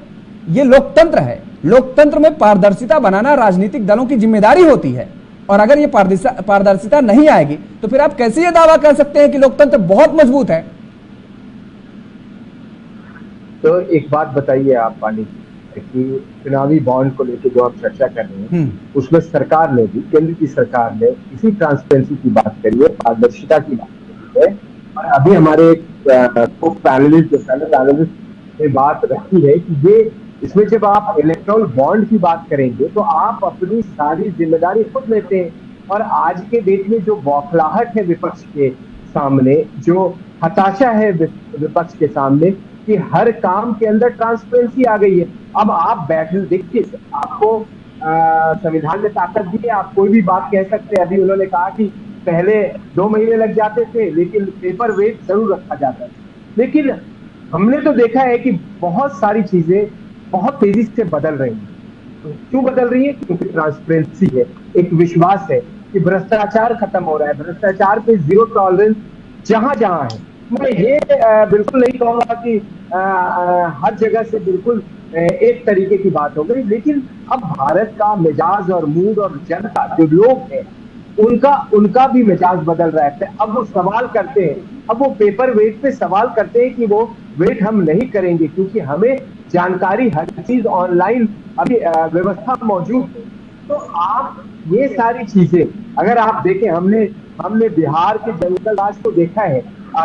ये लोकतंत्र है, लोकतंत्र में पारदर्शिता बनाना राजनीतिक दलों की जिम्मेदारी होती है, और अगर ये पारदर्शिता नहीं आएगी तो फिर आप कैसे ये दावा कर सकते हैं कि लोकतंत्र बहुत मजबूत है। तो एक बात बताइए आप पांडे जी, कि चुनावी बॉन्ड को लेकर जो आप चर्चा कर रहे हैं, उसमें सरकार ने भी, केंद्र की सरकार ने इसी ट्रांसपेरेंसी की बात करी है, पारदर्शिता की बात करी है। और अभी हमारे पैनलिस्ट ने बात रखी है कि ये इसमें जब आप इलेक्ट्रॉल बॉन्ड की बात करेंगे तो आप अपनी सारी जिम्मेदारी खुद लेते हैं। और आज के डेट में जो बौखलाहट है विपक्ष के सामने, जो हताशा है विपक्ष के सामने कि हर काम के अंदर ट्रांसपेरेंसी आ गई है। अब आप बैठे देखिए, आपको संविधान ने ताकत दी है, आप कोई भी बात कह सकते हैं। अभी उन्होंने कहा कि पहले 2 महीने लग जाते थे, लेकिन पेपर वेट जरूर रखा जाता है। लेकिन हमने तो देखा है कि बहुत सारी चीजें बहुत तेजी से बदल रही हैं। क्यों बदल रही है? क्योंकि ट्रांसपेरेंसी है, एक विश्वास है कि भ्रष्टाचार खत्म हो रहा है, भ्रष्टाचार पे जीरो टॉलरेंस जहां जहां है। मैं ये बिल्कुल नहीं कहूंगा कि हर जगह से बिल्कुल एक तरीके की बात हो गई, लेकिन अब भारत का मिजाज और मूड और जनता, जो लोग हैं, उनका भी मिजाज बदल रहा है। अब वो सवाल करते हैं, अब वो पेपर वेट पे सवाल करते हैं कि वो वेट हम नहीं करेंगे, क्योंकि हमें जानकारी, हर चीज ऑनलाइन अभी व्यवस्था मौजूद है। तो आप ये सारी चीजें अगर आप देखें, हमने बिहार के जंगल राज को देखा है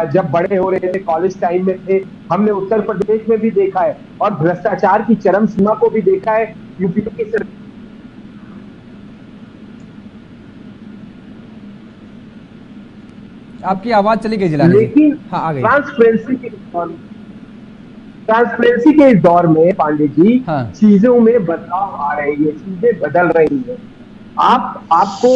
जब बड़े हो रहे थे, कॉलेज टाइम में थे, हमने उत्तर प्रदेश में भी देखा है, और भ्रष्टाचार की चरम सीमा को भी देखा है यूपी की सरकार। आपकी आवाज चली गई जिलानी, लेकिन हाँ आ गई। ट्रांसपेरेंसी के इस दौर में पांडे जी, हाँ। चीजों में बदलाव आ रही है, चीजें बदल रही है। आपको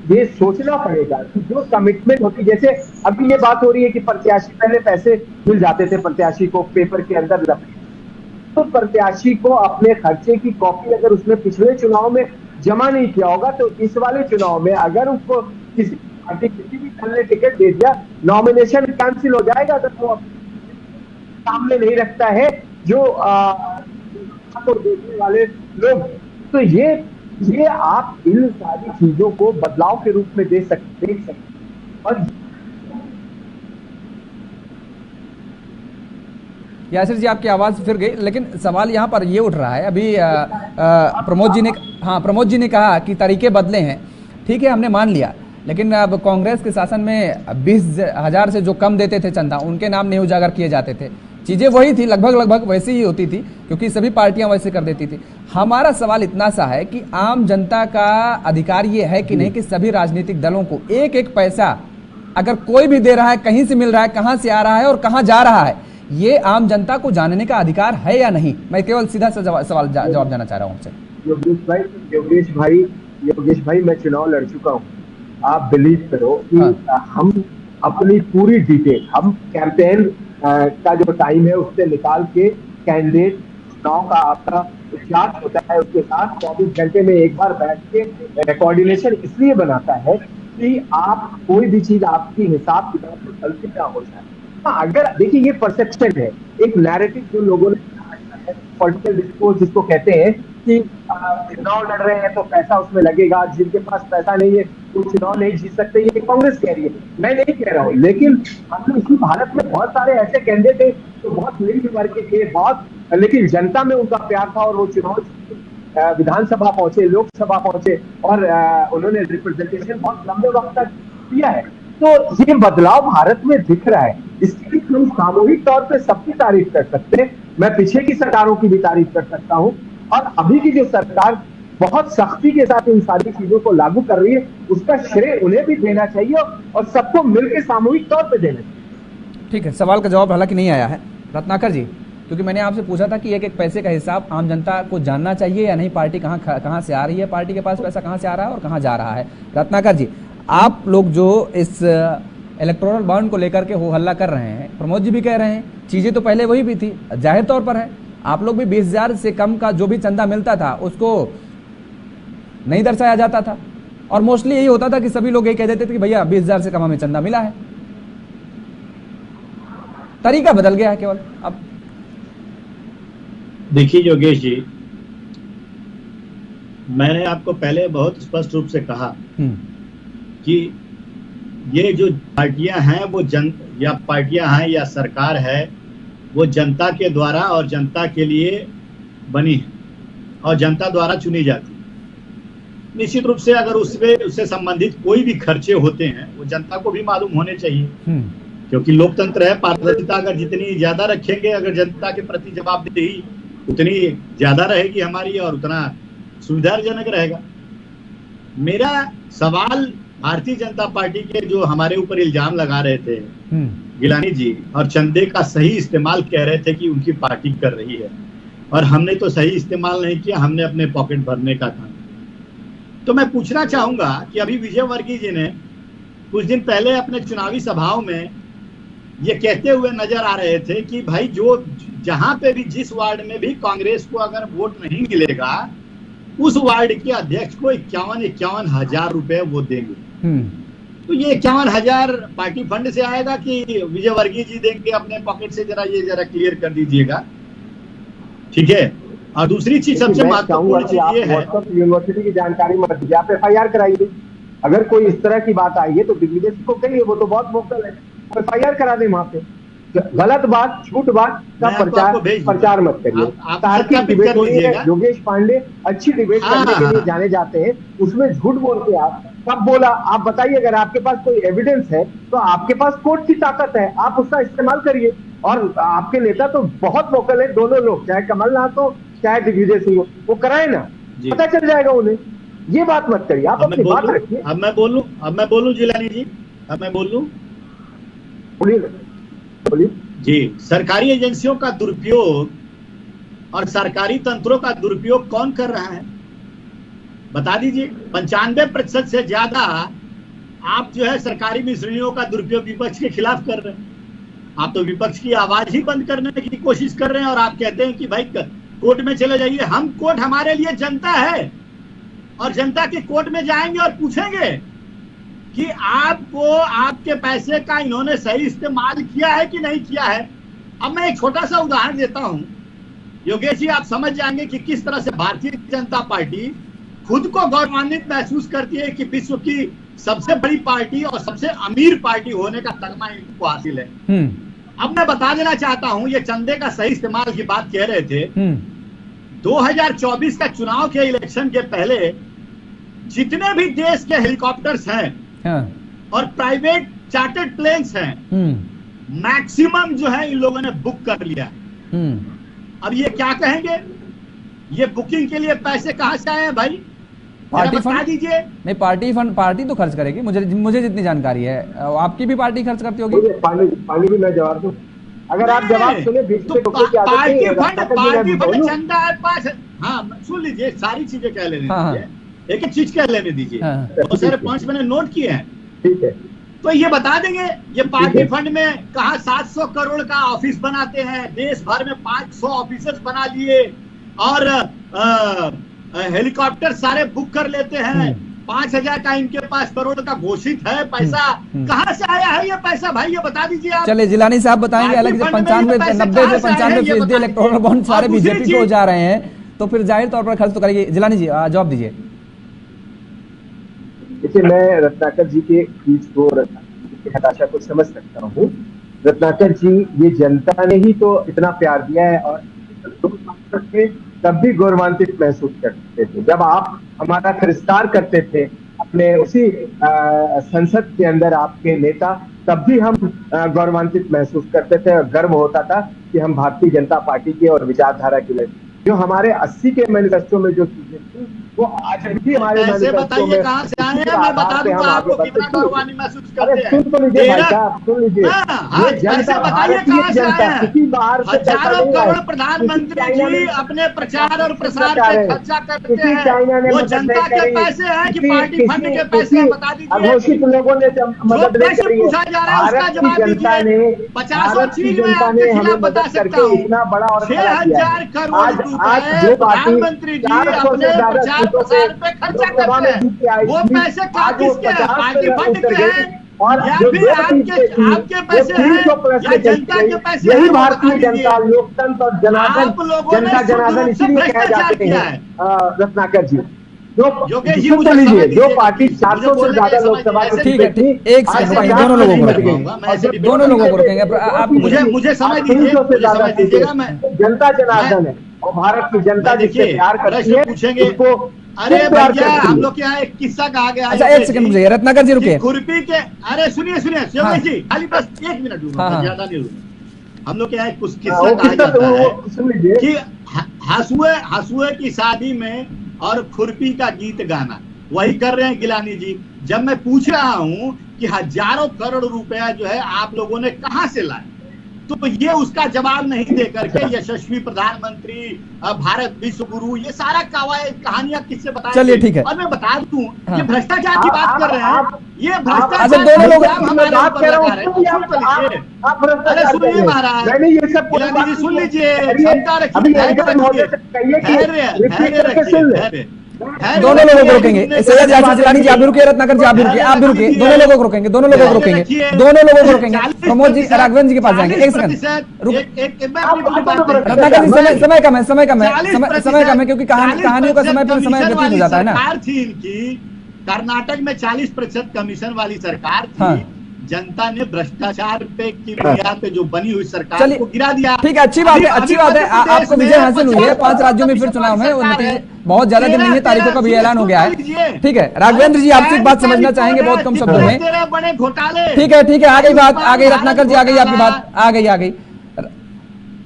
ये सोचना पड़ेगा कि जो कमिटमेंट होती, जैसे अभी ये बात हो रही है कि प्रत्याशी, पहले पैसे मिल जाते थे प्रत्याशी को पेपर के अंदर लपेट, तो प्रत्याशी को अपने खर्चे की कॉपी अगर उसने पिछले चुनाव में जमा नहीं किया होगा, तो इस वाले चुनाव में अगर उसको किसी भी दल ने टिकट दे दिया, नॉमिनेशन कैंसिल हो जाएगा। अगर वो सामने नहीं रखता है जो को देखने वाले लोग, तो ये आप इन सारी चीजों को बदलाव के रूप में देख सकते। और यासिर जी, आपकी आवाज फिर गई, लेकिन सवाल यहाँ पर ये उठ रहा है, अभी प्रमोद जी ने कहा कि तरीके बदले हैं, ठीक है, हमने मान लिया, लेकिन अब कांग्रेस के शासन में 20,000 से जो कम देते थे चंदा, उनके नाम नहीं उजागर किए जाते थे, चीजें वही थी, लगभग वैसी ही होती थी, क्योंकि सभी पार्टियां वैसे कर देती थी। हमारा सवाल इतना सा है कि आम जनता का अधिकार ये है कि नहीं कि सभी राजनीतिक दलों को एक एक पैसा अगर कोई भी दे रहा है, कहीं से मिल रहा है, कहां से आ रहा है और कहां जा रहा है, ये आम जनता को जानने का अधिकार है या नहीं? मैं केवल सीधा सा जवाब जानना चाह रहा हूं आपसे। योगेश भाई, मैं चुनाव लड़ चुका हूं, आप बिलीव करो कि हम अपनी पूरी डिटेल, हम कैंपेन का जो टाइम है उससे निकाल के कैंडिडेट चुनाव का आपका जांच होता है, उसके साथ 24 घंटे में एक बार बैठ के कोऑर्डिनेशन इसलिए बनाता है कि आप कोई भी चीज आपकी हिसाब किताब गलती ना हो जाए। अगर देखिए, ये परसेप्शन है, एक नैरेटिव जो लोगों ने पॉलिटिकल डिस्कोर्स जिसको कहते हैं कि चुनाव लड़ रहे हैं तो पैसा उसमें लगेगा, जिनके पास पैसा नहीं है वो चुनाव नहीं जीत सकते, ये कांग्रेस कह रही है, मैं नहीं कह रहा हूँ। लेकिन हम इसी भारत में बहुत सारे ऐसे कैंडिडेट थे जो बहुत निम्न वर्ग के थे, बहुत, लेकिन जनता में उनका प्यार था और वो चुनाव विधानसभा पहुंचे, लोकसभा पहुंचे और उन्होंने रिप्रेजेंटेशन बहुत लंबे वक्त तक किया है। तो ये बदलाव भारत में दिख रहा है, इसके लिए हम सामूहिक तौर पे सबकी तारीफ कर सकते हैं। मैं पीछे की सरकारों की भी तारीफ कर सकता हूं और अभी की जो सरकार बहुत सख्ती के साथ इन सारी चीजों को लागू कर रही है, उसका श्रेय उन्हें भी देना चाहिए और सबको मिलकर सामूहिक तौर पे देना चाहिए। ठीक है, सवाल का जवाब हालांकि नहीं आया है रत्नाकर जी, क्योंकि मैंने आपसे पूछा था कि एक एक पैसे का हिसाब आम जनता को जानना चाहिए या नहीं, पार्टी कहाँ से आ रही है, पार्टी के पास पैसा कहाँ से आ रहा है और कहाँ जा रहा है। रत्नाकर जी, आप लोग जो इस इलेक्टोरल बॉन्ड को लेकर के हो हल्ला कर रहे हैं, प्रमोद जी भी कह रहे हैं चीजें तो पहले वही भी थी, जाहिर तौर पर है आप लोग भी 20,000 से कम का जो भी चंदा मिलता था उसको नहीं दर्शाया जाता था और मोस्टली यही होता था कि सभी लोग यही कह देते थे कि भैया 20,000 से कम हमें चंदा मिला है। तरीका बदल गया है केवल अब। देखिए योगेश जी, मैंने आपको पहले बहुत स्पष्ट रूप से कहा कि ये जो पार्टियां हैं वो पार्टियां हैं या सरकार है वो जनता के द्वारा और जनता के लिए बनी है और जनता द्वारा चुनी जाती है। निश्चित रूप से अगर उससे संबंधित कोई भी खर्चे होते हैं वो जनता को भी मालूम होने चाहिए, क्योंकि लोकतंत्र है। पारदर्शिता अगर जितनी ज्यादा रखेंगे, अगर जनता के प्रति जवाबदेही उतनी ज्यादा रहेगी हमारी और उतना सुविधाजनक रहेगा। मेरा सवाल भारतीय जनता पार्टी के जो हमारे ऊपर इल्जाम लगा रहे थे गिलानी जी और चंदे का सही इस्तेमाल कह रहे थे कि उनकी पार्टी कर रही है, और हमने तो सही इस्तेमाल नहीं किया, हमने अपने पॉकेट भरने का था। तो मैं पूछना चाहूंगा कि अभी विजयवर्गीय जी ने कुछ दिन पहले अपने चुनावी सभाओं में ये कहते हुए नजर आ रहे थे कि भाई जो जहां पे भी जिस वार्ड में भी कांग्रेस को अगर वोट नहीं मिलेगा उस वार्ड के अध्यक्ष को 51 हजार रुपए वो देंगे। तो ये 51,000 पार्टी फंड से आएगा कि विजयवर्गीय जी देंगे अपने पॉकेट से? जरा क्लियर कर दीजिएगा, ठीक है। और दूसरी चीज सबसे महत्वपूर्ण चीज ये है, यूनिवर्सिटी की जानकारी मत दीजिए, आप FIR कराइए। अगर कोई इस तरह की बात आई है तो दिग्विजय को कहिए, वो तो बहुत वोकल है, FIR करा दे वहां पे। गलत बात, झूठ बात का प्रचार मत करिए। तार्किक डिबेट होती है, योगेश पांडे अच्छी डिबेट करने के लिए जाने जाते हैं, उसमें झूठ बोल के आप कब बोला आप बताइए। अगर आपके पास कोई एविडेंस है तो आपके पास कोर्ट की ताकत है, आप उसका इस्तेमाल करिए। और आपके नेता तो बहुत वोकल है, दोनों लोग, चाहे कमलनाथ हो चाहे दिग्विजय सिंह हो, वो कराए ना, पता चल जाएगा उन्हें। ये बात मत करिए, आप अपनी बात रखिए। अब मैं बोलूं जिलानी जी, अब मैं बोलूं? बोलिए जी। सरकारी एजेंसियों का दुरुपयोग और सरकारी तंत्रों का दुरुपयोग कौन कर रहा है बता दीजिए। 95% से ज्यादा आप जो है सरकारी मिशनरियों का दुरुपयोग विपक्ष के खिलाफ कर रहे हैं। आप तो विपक्ष की आवाज ही बंद करने की कोशिश कर रहे हैं और आप कहते हैं कि भाई कोर्ट में चले जाइए। हम कोर्ट, हमारे लिए जनता है और जनता के कोर्ट में जाएंगे और पूछेंगे कि आपको आपके पैसे का इन्होंने सही इस्तेमाल किया है कि नहीं किया है। अब मैं एक छोटा सा उदाहरण देता हूं योगेश जी, आप समझ जाएंगे कि किस तरह से भारतीय जनता पार्टी खुद को गौरवान्वित महसूस करती है कि विश्व की सबसे बड़ी पार्टी और सबसे अमीर पार्टी होने का तगमा इनको हासिल है। अब मैं बता देना चाहता हूं, ये चंदे का सही इस्तेमाल की बात कह रहे थे। 2024 का चुनाव के इलेक्शन के पहले जितने भी देश के हेलीकॉप्टर्स हैं और प्राइवेट चार्टर्ड प्लेन्स हैं, मैक्सिमम जो है इन लोगों ने बुक कर लिया। अब ये क्या कहेंगे, ये बुकिंग के लिए पैसे कहां से आए हैं भाई? पार्टी बता दीजिए। नहीं, पार्टी तो खर्च करेगी, मुझे जितनी जानकारी है। आपकी भी पार्टी खर्च करती होगी। पानी भी मैं जवाब दूं, अगर आप जवाब सुने तो पार्टी फंड चंदा है पास। हाँ सुन लीजिए, सारी चीजें कह लेने दीजिए, एक एक चीज कह लेने दीजिए। बहुत सारे पॉइंट्स मैंने नोट किए हैं, ठीक है। तो ये बता देंगे ये पार्टी फंड में कहा 700 करोड़ का ऑफिस बनाते हैं, देश भर में 500 ऑफिसर्स बना लिए और हेलीकॉप्टर सारे बुक कर लेते हैं 5,000 का इनके पास करोड़ का घोषित है पैसा, कहां से आया है ये पैसा भाई, ये बता दीजिए आप। चलिए जिलानी साहब बताएंगे। हालांकि 95 से 90 से 95% इलेक्टोरल बॉन्ड सारे बीजेपी को जा रहे हैं, तो फिर जाहिर तौर पर खर्च तो करेंगे। जिलानी जी जवाब दीजिए। देखिए, मैं रत्नाकर जी के बीच को, हताशा को समझ सकता हूँ। रत्नाकर जी, ये जनता ने ही तो इतना प्यार दिया है और तब भी गौरवान्वित महसूस करते थे। जब आप हमारा तिरस्कार करते थे अपने उसी संसद के अंदर आपके नेता, तब भी हम गौरवान्वित महसूस करते थे और गर्व होता था कि हम भारतीय जनता पार्टी के और विचारधारा के लिए जो हमारे 80 के मैनिफेस्टो में जो चीजें थी वो आज भी हमारे मैनिफेस्टो में, कहां से आए हैं, मैं बता दूंगा आपको कितना गौरवान्वित महसूस करते हैं। सुन तो लीजिए भाई साहब, सुन लीजिए। ये जनता, भारतीय जनता किसी बाहर से हजारों करोड़ प्रधानमंत्री जी अपने प्रचार और प्रसार पे खर्चा करते हैं, वो जनता के पैसे हैं कि पार्टी फंड के पैसे, बता दीजिए। अघोषित लोगों ने मदद नहीं करी है। पूछा जा रहा है उसका जवाब दीजिए। 50 चीज में आपके खिलाफ बता सकता हूँ। इतना बड़ा और 6,000 करोड़ प्रधानमंत्री जी अपने प्रचार प्रसार पे खर्चा करते हैं, वो पैसे किसके हैं, पार्टी फंड के हैं या फिर आपके पैसे हैं या जनता के पैसे हैं? यही भारतीय जनता, लोकतंत्र और जनार्दन, जनता जनार्दन इसीलिए कहे जाते हैं रत्नाकर जी। योगेश जी, सुन लीजिए, जो पार्टी 400 से ज्यादा लोकसभा, ठीक है, एक सेकंड, दोनों लोगों को रोकेंगे, दोनों लोगों को रोकेंगे। आप मुझे समझ दीजिएगा, मैं जनता जनार्दन है और भारत की जनता जिससे प्यार करती है पूछेंगे। उसको अरे भैया, हम लोग क्या एक किस्सा कहा गया। अच्छा, एक सेकंड मुझे रत्नाकर जी रुकिए। खुरपी के, अरे सुनिए योगेश जी, खाली बस 1 मिनट दूंगा, ज्यादा नहीं दूंगा। हम लोग क्या है कुछ किस्सा कहा जाता है कि हंसुए की शादी में और खुरपी का गीत गाना, वही कर रहे हैं गिलानी जी। जब मैं पूछ रहा हूं कि हजारों करोड़ रुपया जो है आप लोगों ने कहां से लाए, तो ये उसका जवाब नहीं दे करके यशस्वी प्रधानमंत्री, भारत विश्व गुरु, ये सारा कहानियां किससे बताएं। चलिए ठीक है, और मैं बता दूं, ये भ्रष्टाचार की बात कर रहे हैं, ये भ्रष्टाचार दोनों लोग हमारे ऊपर लगा रहे हैं। अरे सुनिए महाराज, सुन लीजिए, क्षमता रखिए, दोनों लोगों को रोकेंगे। सैयद यासीन जिलानी जी आप भी रुकिए, रत्नाकर जी आप भी रुकिए, आप भी रुकिए। दोनों लोगों को रोकेंगे, दोनों लोगों को रोकेंगे, दोनों लोगों को रोकेंगे। प्रमोद जी राघवेंद्र जी के पास जाएंगे। एक सेकंड रत्नाकर जी, समय कम है, समय कम है क्योंकि कहानियों का समय पर समय व्यतीत हो जाता है ना। कर्नाटक में 40% कमीशन वाली सरकार थी, जनता ने भ्रष्टाचार पे की बुनियाद पे जो बनी हुई सरकार को गिरा दिया। ठीक है, अच्छी बात है, अच्छी बात है, आपको विजय हासिल हुई है। 5 राज्यों में फिर चुनाव है, नतीजे बहुत ज्यादा दिन नहीं है, तारीखों का भी ऐलान हो गया है। ठीक है, राघवेंद्र जी आपसे एक बात समझना चाहेंगे बहुत कम शब्दों में। बड़े घोटाले। ठीक है, आ गई बात, आ गई रत्नाकर जी, आ गई आपकी बात, आ गई।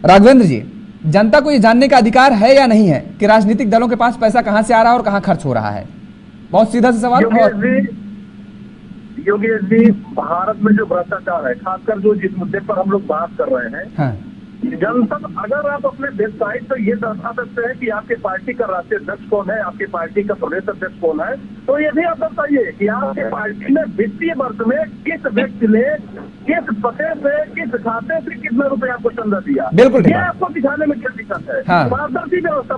राघवेंद्र जी, जनता को ये जानने का अधिकार है या नहीं है कि राजनीतिक दलों के पास पैसा कहां से आ रहा है और कहां खर्च हो रहा है? बहुत सीधा सा सवाल। योगेश जी, भारत में जो भ्रष्टाचार है, खासकर जो जिस मुद्दे पर हम लोग बात कर रहे हैं, हाँ। जनतक, अगर आप अपने वेबसाइट पर ये दर्शा सकते हैं कि आपके पार्टी का राष्ट्रीय अध्यक्ष कौन है, आपके पार्टी का प्रदेश अध्यक्ष कौन है, तो ये भी आप बताइए कि आपके पार्टी में वित्तीय वर्ष में किस व्यक्ति ने किस पते से, किस खाते से कितना रुपए आपको चंदा दिया। बिल्कुल, ये आपको दिखाने में क्या दिक्कत है? हाँ। पारदर्शी व्यवस्था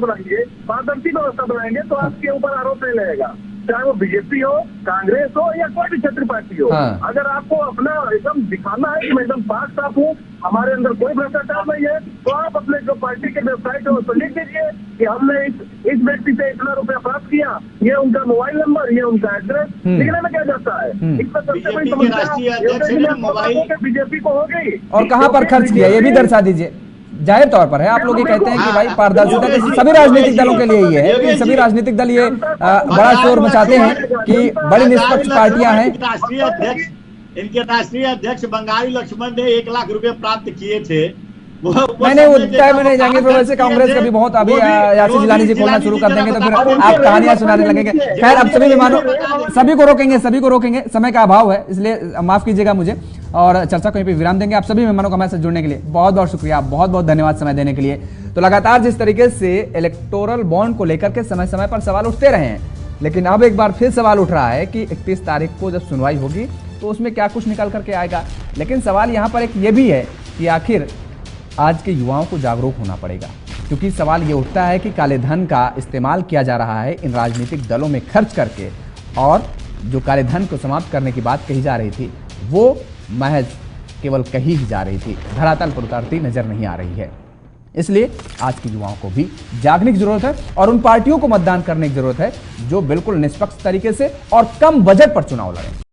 बनाएंगे तो आपके ऊपर आरोप नहीं लगेगा, चाहे वो बीजेपी हो, कांग्रेस हो या कोई भी क्षेत्रीय पार्टी हो। हाँ। अगर आपको अपना एकदम दिखाना है कि मैं एकदम पाक साफ हूँ, हमारे अंदर कोई भ्रष्टाचार नहीं है, तो आप अपने जो पार्टी के वेबसाइट है उसको लिख दीजिए कि हमने इस व्यक्ति से इतना रुपया प्राप्त किया, ये उनका मोबाइल नंबर, ये उनका एड्रेस, लिखने में क्या जाता है? इसमें सबसे बड़ी समस्या बीजेपी को हो गई। और कहाँ पर खर्च किया ये भी दर्शा दीजिए। जाहिर तौर पर है, आप लोग ये कहते हैं कि भाई पारदर्शिता सभी राजनीतिक दलों के लिए ही है, कि सभी राजनीतिक दल ये बड़ा शोर मचाते हैं कि बड़ी निष्पक्ष पार्टियां हैं। इनके राष्ट्रीय अध्यक्ष बंगाली लक्ष्मण ने 1 लाख रुपए प्राप्त किए थे। मैंने उतना में नहीं जाएंगे, तो वैसे कांग्रेस का भी बहुत अभी यासीन जिलानी जी खोलना शुरू कर देंगे तो फिर आप कहानियां सुनाने लगेंगे। खैर, अब सभी मेहमानों, सभी को रोकेंगे, समय का अभाव है इसलिए माफ कीजिएगा मुझे, और चर्चा कहीं पे विराम देंगे। आप सभी मेहमानों का हमारे साथ जुड़ने के लिए बहुत बहुत शुक्रिया, बहुत बहुत धन्यवाद समय देने के लिए। तो लगातार जिस तरीके से इलेक्टोरल बॉन्ड को लेकर के समय समय पर सवाल उठते रहे हैं, लेकिन अब एक बार फिर सवाल उठ रहा है कि 31 तारीख को जब सुनवाई होगी तो उसमें क्या कुछ निकल करके आएगा। लेकिन सवाल यहाँ पर एक ये भी है कि आखिर आज के युवाओं को जागरूक होना पड़ेगा, क्योंकि सवाल ये उठता है कि काले धन का इस्तेमाल किया जा रहा है इन राजनीतिक दलों में खर्च करके, और जो काले धन को समाप्त करने की बात कही जा रही थी वो महज केवल कही ही जा रही थी, धरातल पर उतरती नजर नहीं आ रही है। इसलिए आज के युवाओं को भी जागने की जरूरत है और उन पार्टियों को मतदान करने की जरूरत है जो बिल्कुल निष्पक्ष तरीके से और कम बजट पर चुनाव लड़ें।